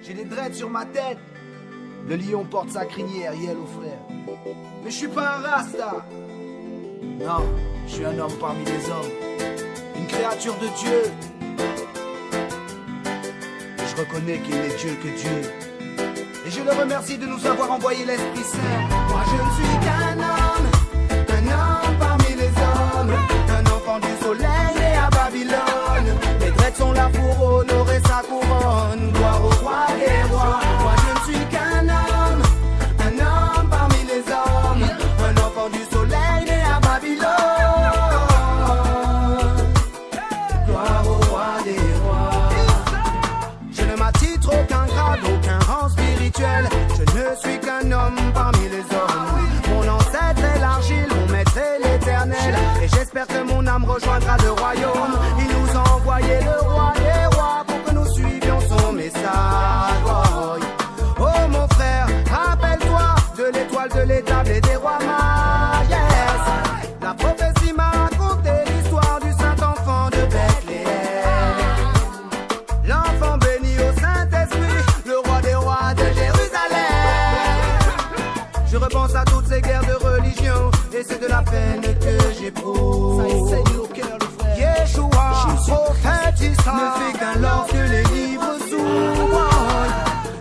J'ai des dreads sur ma tête. Le lion porte sa crinière, yellow frère. Mais je suis pas un rasta. Non, je suis un homme parmi les hommes. Une créature de Dieu. Et je reconnais qu'il n'est Dieu que Dieu. Et je le remercie de nous avoir envoyé l'Esprit Saint. Moi je ne suis qu'un homme parmi les hommes. Un enfant du soleil né à Babylone. Mes dreads sont là pour honorer sa couronne. Gloire au roi des rois. Moi je ne suis qu'un homme parmi les hommes. Un enfant du soleil né à Babylone. Gloire au roi des rois. Je ne m'attitre aucun grade, aucun rang spirituel. Je ne suis qu'un homme parmi les hommes. Mon ancêtre est l'argile, mon maître est l'éternel. Et j'espère que mon âme rejoindra le royaume. Il nous a envoyé le roi des rois pour que nous suivions son message. Oh mon frère, rappelle-toi de l'étoile de l'étable et des rois mages. Yes. La prophétie m'a raconté l'histoire du saint enfant de Bethléem. L'enfant béni au Saint-Esprit, le roi des rois de Jérusalem. Je repense à toutes ces guerres de religion et c'est de la peine que j'éprouve. Ça enseigne au cœur, le frère. Yeshua, prophète Israël, ne fait qu'un lorsque les livres s'ouvrent.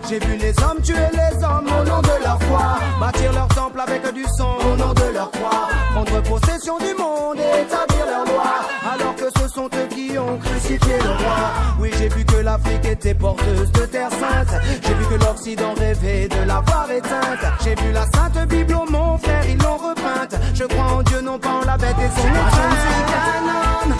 J'ai vu les hommes tuer les hommes au nom de leur foi, bâtir leur temple avec du sang au nom de leur croix, prendre possession du monde et établir leur loi, alors que ce sont eux qui ont crucifié le roi. Oui, j'ai vu que l'Afrique était porteuse de terre sainte, j'ai vu que l'Occident rêvait de l'avoir éteinte. J'ai vu la sainte Bible, oh mon frère, ils l'ont repeinte. Je crois en Dieu, non pas en la bête et son étreinte. Je ne suis qu'un homme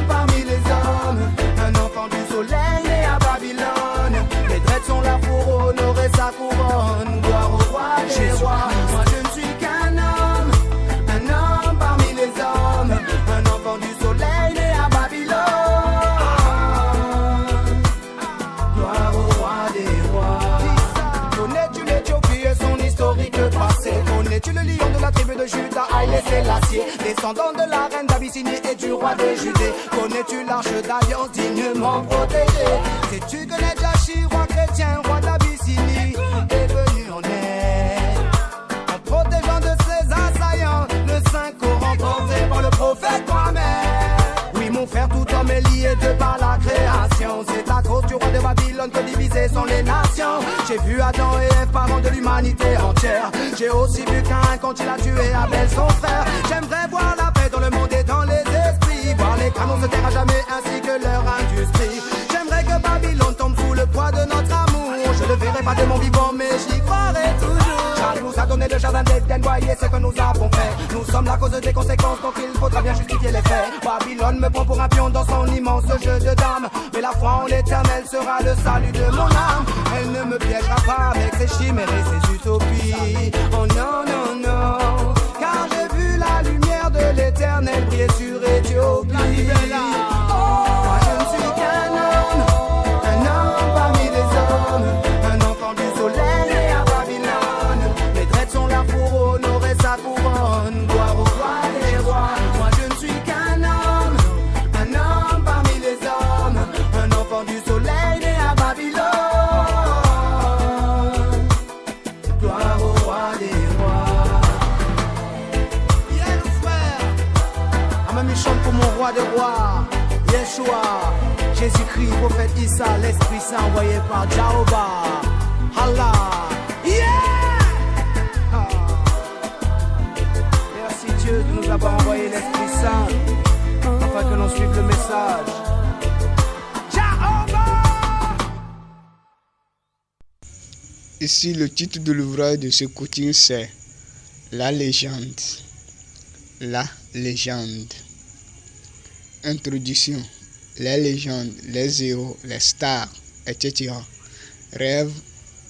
parmi les hommes, un enfant du soleil né à Babylone. Les dreads sont là pour honorer sa couronne. Gloire au roi des rois. Moi je ne suis qu'un homme parmi les hommes, un enfant du soleil né à Babylone. Gloire au roi des rois. Connais-tu l'Éthiopie et son historique passé? Connais-tu le lion de la tribu de Juda, Haïlé Sélassié, descendant de la reine d'Abyssinie et du roi des Judées? Connais-tu l'arche d'alliance dignement protégée? Sais-tu que Nedjachi, roi chrétien, roi d'Abyssinie, est venu en aide en protégeant de ses assaillants le Saint Coran porté par le prophète Mohammed? Oui mon frère, tout homme est lié de par la création. C'est à cause du roi de Babylone que divisées sont les nations. J'ai vu Adam et Ève, parents de l'humanité entière. J'ai aussi vu Caïn quand il a tué Abel son frère. J'aimerais voir la paix dans le monde et dans les esprits, voir les canons se taire à jamais ainsi que leur industrie. J'aimerais que Babylone tombe sous le poids de notre amour. Je ne verrai pas de mon vivant mais j'y croirai toujours. Car il nous a donné le jardin d'Éden, voyez ce que nous avons fait. Nous sommes la cause des conséquences donc il faudra bien justifier les faits. Babylone me prend pour un pion dans son immense jeu de dames, mais la foi en l'éternel sera le salut de mon âme. Elle ne me piégera pas avec ses chimères et ses utopies. Oh non, non, non, car j'ai vu la lumière de l'éternel briller sur Éthiopie. Moi je ne suis qu'un homme parmi les hommes, un enfant du soleil et à Babylone. Mes dreads sont là pour honorer sa couronne. Gloire au roi des rois. Moi je ne suis qu'un homme parmi les hommes, un enfant du soleil né à Babylone. Gloire au roi des rois. Yeah, nos frères, Amami chante pour mon roi des rois, Yeshua, Jésus-Christ, prophète Issa, l'Esprit Saint envoyé par Jahoba. Allah, yeah! Ah. Merci Dieu de nous avoir envoyé l'Esprit Saint afin que l'on suive le message. Jahoba! Ici, le titre de l'ouvrage de ce coaching, c'est La légende. La légende. Introduction. Les légendes, les héros, les stars, etc. rêvent,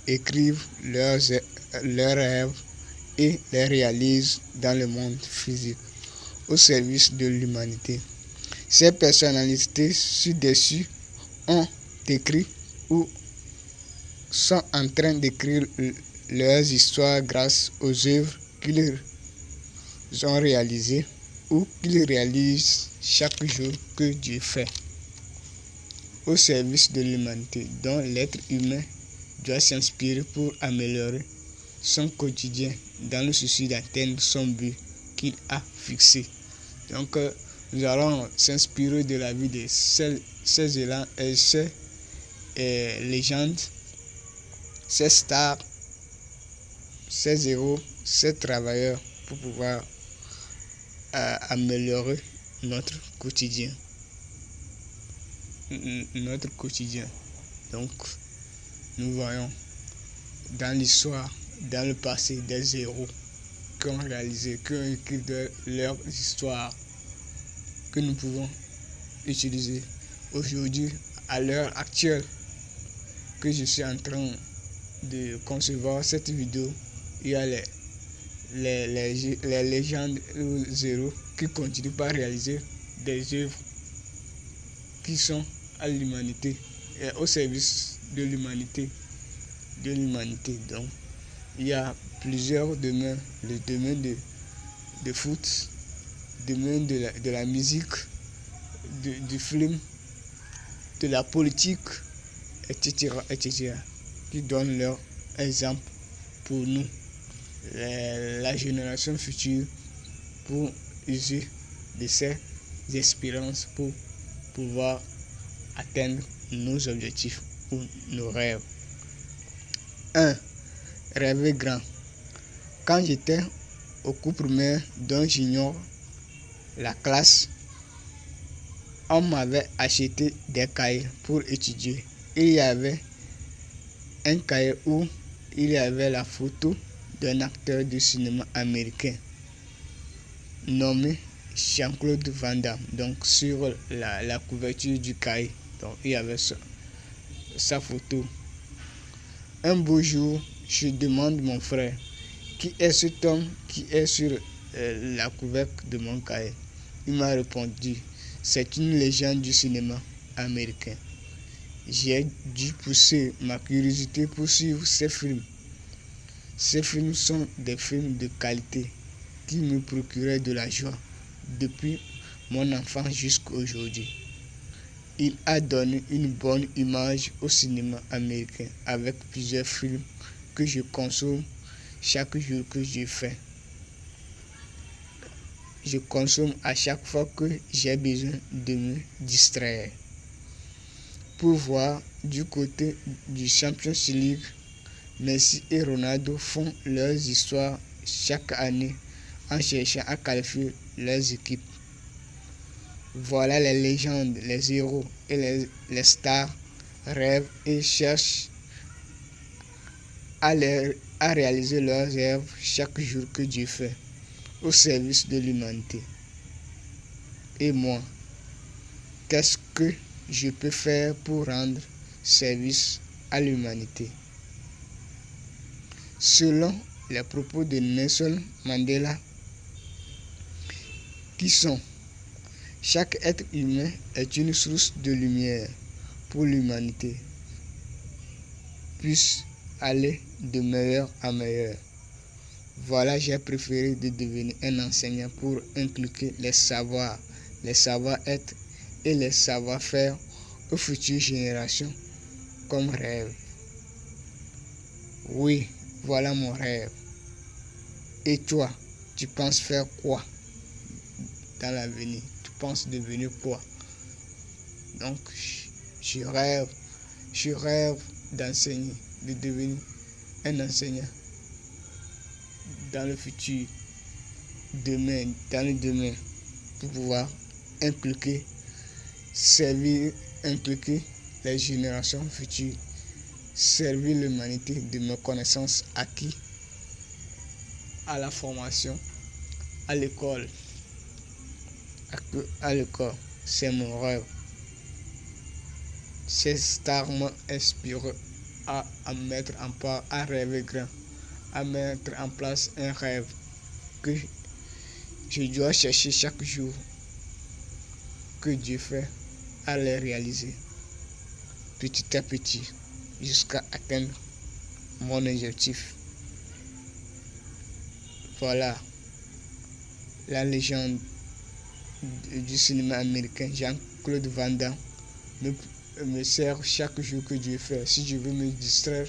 écrivent leurs rêves et les réalisent dans le monde physique au service de l'humanité. Ces personnalités ci-dessus ont écrit ou sont en train d'écrire leurs histoires grâce aux œuvres qu'ils ont réalisées ou qu'ils réalisent chaque jour que Dieu fait. au service de l'humanité, dont l'être humain doit s'inspirer pour améliorer son quotidien dans le souci d'atteindre son but qu'il a fixé. Donc, nous allons s'inspirer de la vie de ces élans et ces légendes, ces stars, ces héros, ces travailleurs pour pouvoir améliorer notre quotidien. Donc, nous voyons dans l'histoire, dans le passé, des héros qui ont réalisé, qui ont écrit leur histoire, que nous pouvons utiliser aujourd'hui, à l'heure actuelle, que je suis en train de concevoir cette vidéo. Il y a les légendes héros qui continuent par réaliser des œuvres qui sont à l'humanité et au service de l'humanité. Donc, il y a plusieurs domaines, le domaine de foot, le domaine de la musique, du film, de la politique, etc., qui donnent leur exemple pour nous, la génération future, pour user de ces expériences pour pouvoir atteindre nos objectifs ou nos rêves. 1. Rêver grand. Quand j'étais au cours primaire dont j'ignore la classe, on m'avait acheté des cahiers pour étudier. Il y avait un cahier où il y avait la photo d'un acteur de cinéma américain nommé Jean-Claude Van Damme. Donc sur la couverture du cahier, donc il y avait sa photo. Un beau jour, je demande à mon frère, qui est cet homme qui est sur la couverture de mon cahier? Il m'a répondu, c'est une légende du cinéma américain. J'ai dû pousser ma curiosité pour suivre ces films. Ces films sont des films de qualité qui me procuraient de la joie depuis mon enfance jusqu'à aujourd'hui. Il a donné une bonne image au cinéma américain avec plusieurs films que je consomme chaque jour que je fais. Je consomme à chaque fois que j'ai besoin de me distraire. Pour voir du côté du Champions League, Messi et Ronaldo font leurs histoires chaque année en cherchant à qualifier leurs équipes. Voilà les légendes, les héros et les stars rêvent et cherchent à réaliser leurs rêves chaque jour que Dieu fait au service de l'humanité. Et moi, qu'est-ce que je peux faire pour rendre service à l'humanité? Selon les propos de Nelson Mandela, qui sont: chaque être humain est une source de lumière pour l'humanité puisse aller de meilleur en meilleur. Voilà, j'ai préféré de devenir un enseignant pour inculquer les savoir-être et les savoir-faire aux futures générations comme rêve. Oui, voilà mon rêve. Et toi, tu penses faire quoi dans l'avenir? Tu penses devenir quoi? Donc, je rêve d'enseigner, de devenir un enseignant dans le futur, dans le demain, pour pouvoir inculquer les générations futures, servir l'humanité de mes connaissances acquises à la formation, à l'école. C'est mon rêve. Ces stars m'ont inspiré à mettre en place, à rêver grand, à mettre en place un rêve que je dois chercher chaque jour, que Dieu fait à les réaliser petit à petit jusqu'à atteindre mon objectif. Voilà la légende du cinéma américain Jean-Claude Van Damme me sert chaque jour que Dieu fait. Si je veux me distraire,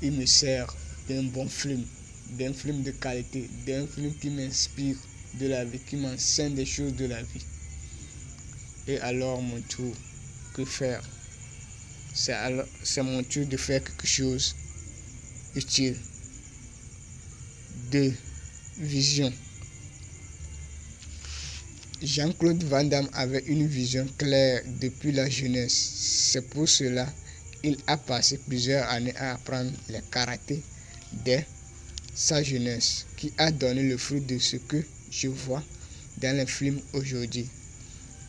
il me sert d'un bon film, d'un film de qualité, d'un film qui m'inspire de la vie, qui m'enseigne des choses de la vie. Et alors mon tour, que faire? C'est mon tour de faire quelque chose utile. 2. Vision. Jean-Claude Van Damme avait une vision claire depuis la jeunesse. C'est pour cela qu'il a passé plusieurs années à apprendre le karaté dès sa jeunesse, qui a donné le fruit de ce que je vois dans les films aujourd'hui,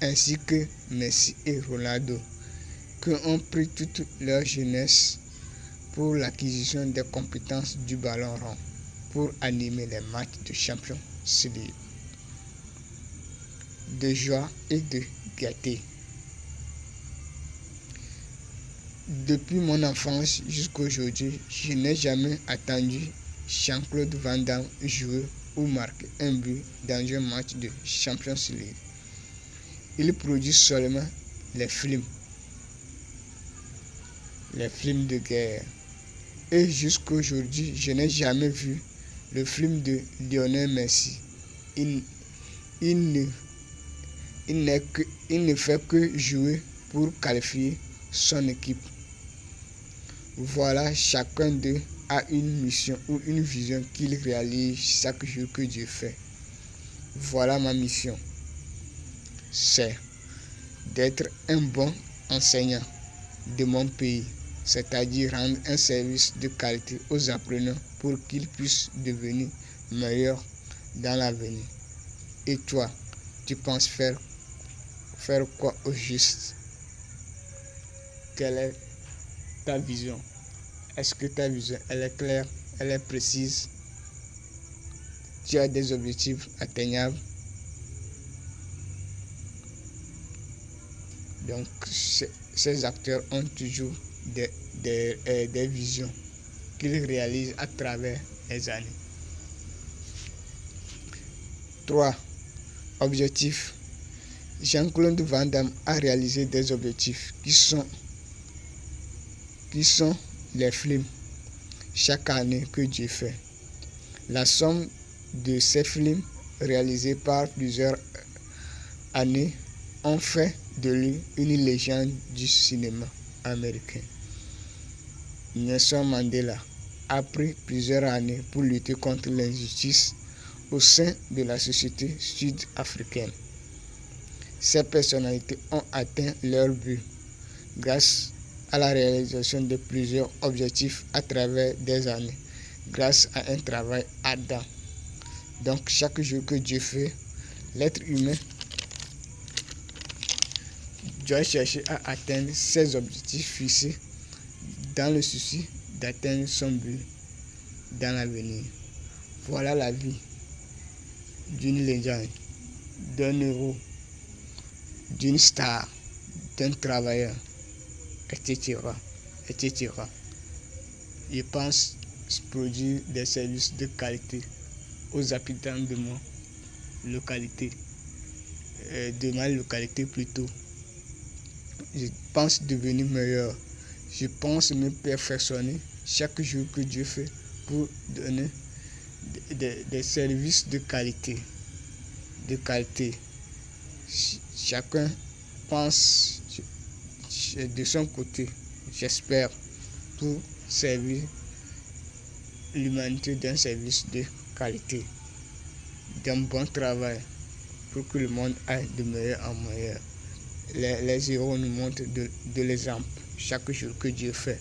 ainsi que Messi et Ronaldo, qui ont pris toute leur jeunesse pour l'acquisition des compétences du ballon rond, pour animer les matchs de Champions League, de joie et de gaieté. Depuis mon enfance jusqu'à aujourd'hui, je n'ai jamais attendu Jean-Claude Van Damme jouer ou marquer un but dans un match de Champions League. Il produit seulement les films de guerre. Et jusqu'à aujourd'hui, je n'ai jamais vu le film de Lionel Messi. Il ne fait que jouer pour qualifier son équipe. Voilà, chacun d'eux a une mission ou une vision qu'il réalise chaque jour que Dieu fait. Voilà ma mission. C'est d'être un bon enseignant de mon pays, c'est-à-dire rendre un service de qualité aux apprenants pour qu'ils puissent devenir meilleurs dans l'avenir. Et toi, tu penses faire quoi au juste? Quelle est ta vision? Est-ce que ta vision elle est claire, elle est précise? Tu as des objectifs atteignables? Donc ces acteurs ont toujours des visions qu'ils réalisent à travers les années. 3. Objectifs. Jean-Claude Van Damme a réalisé des objectifs qui sont les films chaque année que Dieu fait. La somme de ces films réalisés par plusieurs années ont fait de lui une légende du cinéma américain. Nelson Mandela a pris plusieurs années pour lutter contre l'injustice au sein de la société sud-africaine. Ces personnalités ont atteint leur but grâce à la réalisation de plusieurs objectifs à travers des années, grâce à un travail ardent. Donc chaque jour que Dieu fait, l'être humain doit chercher à atteindre ses objectifs fixés dans le souci d'atteindre son but dans l'avenir. Voilà la vie d'une légende, d'un héros, d'une star, d'un travailleur, etc. Je pense produire des services de qualité aux habitants de ma localité, plutôt. Je pense devenir meilleur. Je pense me perfectionner chaque jour que Dieu fait pour donner des services de qualité. Chacun pense de son côté, j'espère, pour servir l'humanité d'un service de qualité, d'un bon travail, pour que le monde aille de meilleur en meilleur. Les héros nous montrent de l'exemple chaque jour que Dieu fait.